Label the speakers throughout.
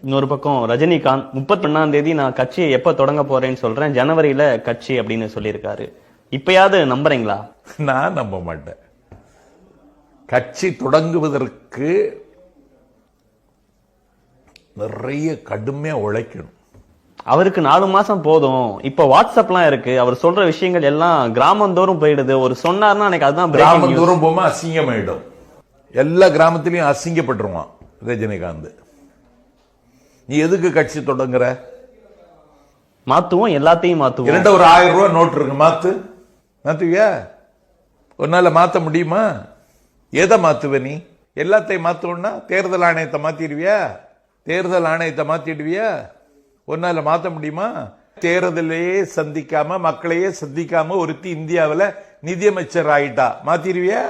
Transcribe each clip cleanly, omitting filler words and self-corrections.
Speaker 1: இன்னொரு பக்கம் ரஜினிகாந்த் 31 நான் கட்சியை எப்ப தொடங்க போறேன்னு சொல்றேன், ஜனவரியில கட்சி அப்படின்னு சொல்லியிருக்காரு. இப்பயாவது நம்புறீங்களா?
Speaker 2: நான் நம்ப மாட்டேன். கட்சி தொடங்குவதற்கு நிறைய கடுமையா உழைக்கணும்.
Speaker 1: அவருக்கு 4 மாசம் போதும். இப்ப வாட்ஸ்அப்லாம் இருக்கு, அவர் சொல்ற விஷயங்கள் எல்லாம் கிராமந்தோறும் போயிடுது. ஒரு சொன்னார்னா எனக்கு அதுதான்
Speaker 2: கிராமந்தோறும் போமா அசிங்கமாயிடும். எல்லா கிராமத்திலையும் அசிங்கப்பட்டுருவான் ரஜினிகாந்த். நீ எதுக்கு கட்சி தொடங்குற?
Speaker 1: மாத்துவோம், எல்லாத்தையும் மாத்துவோம்.
Speaker 2: ஒரு 1000 ரூபாய் நோட்டு இருக்கு, மாத்துவியா? உன்னால மாத்த முடியுமா? எதை மாத்துவ நீ? எல்லாத்தையும் மாத்தணும்னா தேர்தல் ஆணையத்தை மாத்திடுவியா? தேர்தல் ஆணையத்தை மாத்திடுவியா? உன்னால மாத்த முடியுமா? தேர்தலையே சந்திக்காம மக்களையே சந்திக்காம ஒருத்தி இந்தியாவில் நிதியமைச்சர் ஆயிட்டா, மாத்திருவியா?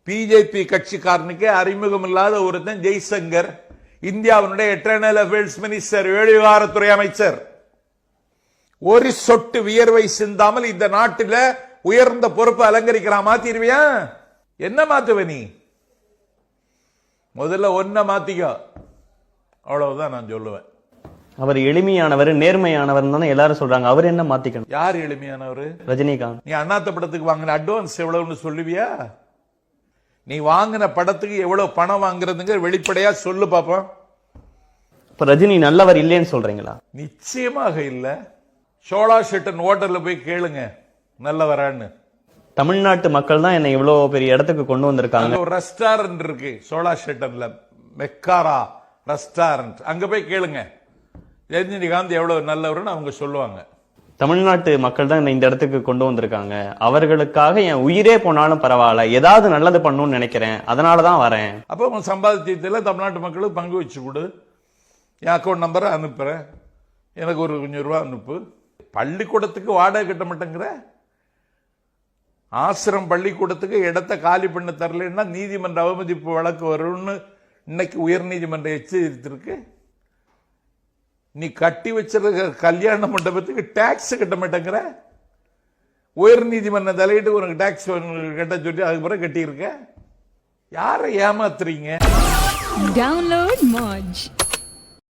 Speaker 2: பிஜேபி கட்சிக்காரனுக்கு அறிமுகம் இல்லாத ஒருத்தன் ஜெய்சங்கர், இந்தியாவுடைய எட்டர்னல் அஃபேர்ஸ் மினிஸ்டர், வெளிவிவகாரத்துறை அமைச்சர், ஒரு சொட்டு வியர்வை சிந்தாமல் இந்த நாட்டில் உயர்ந்த பொறுப்பு அலங்கரிக்கிறான், மாத்திருவியா? என்ன மாத்துவ நீ? முதல்ல ஒன்ன மாத்திக்கோ, அவ்வளவுதான் நான் சொல்லுவேன்.
Speaker 1: அவர் எளிமையானவர், நேர்மையானவர் தானே எல்லாரும் சொல்றாங்க. அவர் என்ன மாத்திக்கணும்?
Speaker 2: யார் எளிமையானவர்?
Speaker 1: ரஜினிகாந்த்.
Speaker 2: நீ அண்ணாத்த படத்துக்கு வாங்கின அட்வான்ஸ் எவ்வளவுன்னு சொல்லுவியா? நீ வாங்கின படத்துக்கு எவ்வளவு பணம் வாங்குறதுங்க வெளிப்படையா சொல்லு பாப்போம்.
Speaker 1: இப்ப ரஜினி நல்லவர் இல்லைன்னு சொல்றீங்களா?
Speaker 2: நிச்சயமாக இல்ல. சோழா ஷெட்டன் ஹோட்டல்ல போய் கேளுங்க நல்லவரான்னு.
Speaker 1: தமிழ்நாட்டு மக்கள் தான் என்ன இவ்வளவு பெரிய இடத்துக்கு கொண்டு வந்திருக்காங்க.
Speaker 2: ஒரு ரெஸ்டாரண்ட் இருக்கு சோழா ஷெட்டன்ல, மெக்காரா ரெஸ்டாரண்ட், அங்க போய் கேளுங்க ரஜினிகாந்த் எவ்வளவு நல்லவர்னு அவங்க சொல்லுவாங்க.
Speaker 1: தமிழ்நாட்டு மக்கள் தான் இந்த இடத்துக்கு கொண்டு வந்திருக்காங்க. அவர்களுக்காக என் உயிரே போனாலும் பரவாயில்ல, ஏதாவது நல்லது பண்ணணும்னு நினைக்கிறேன், அதனாலதான் வரேன்.
Speaker 2: அப்ப உங்க சம்பாதிச்சதுல தமிழ்நாட்டு மக்களுக்கு பங்கு வச்சு கொடு. என் அக்கௌண்ட் நம்பரை அனுப்புறேன், எனக்கு ஒரு கொஞ்சம் ரூபா அனுப்பு. பள்ளிக்கூடத்துக்கு வாடகை கட்ட மாட்டேங்கிற, ஆசிரம் பள்ளிக்கூடத்துக்கு இடத்த காலி பண்ண தரலன்னா நீதிமன்ற அவமதிப்பு வழக்கு வரும்னு இன்னைக்கு உயர் நீதிமன்றம் எச்சரித்திருக்கு. நீ கட்டி வச்சிருக்க கல்யாண மண்டபத்துக்கு டாக்ஸ் கட்ட மாட்டேங்கிற, உயர் நீதிமன்றம் தலையிட்டு உனக்கு டாக்ஸ் கட்ட சொல்லி அதுக்கு பிறகு கட்டி இருக்க. யாரை ஏமாத்துறீங்க?
Speaker 3: டவுன்லோட் மோஜ்.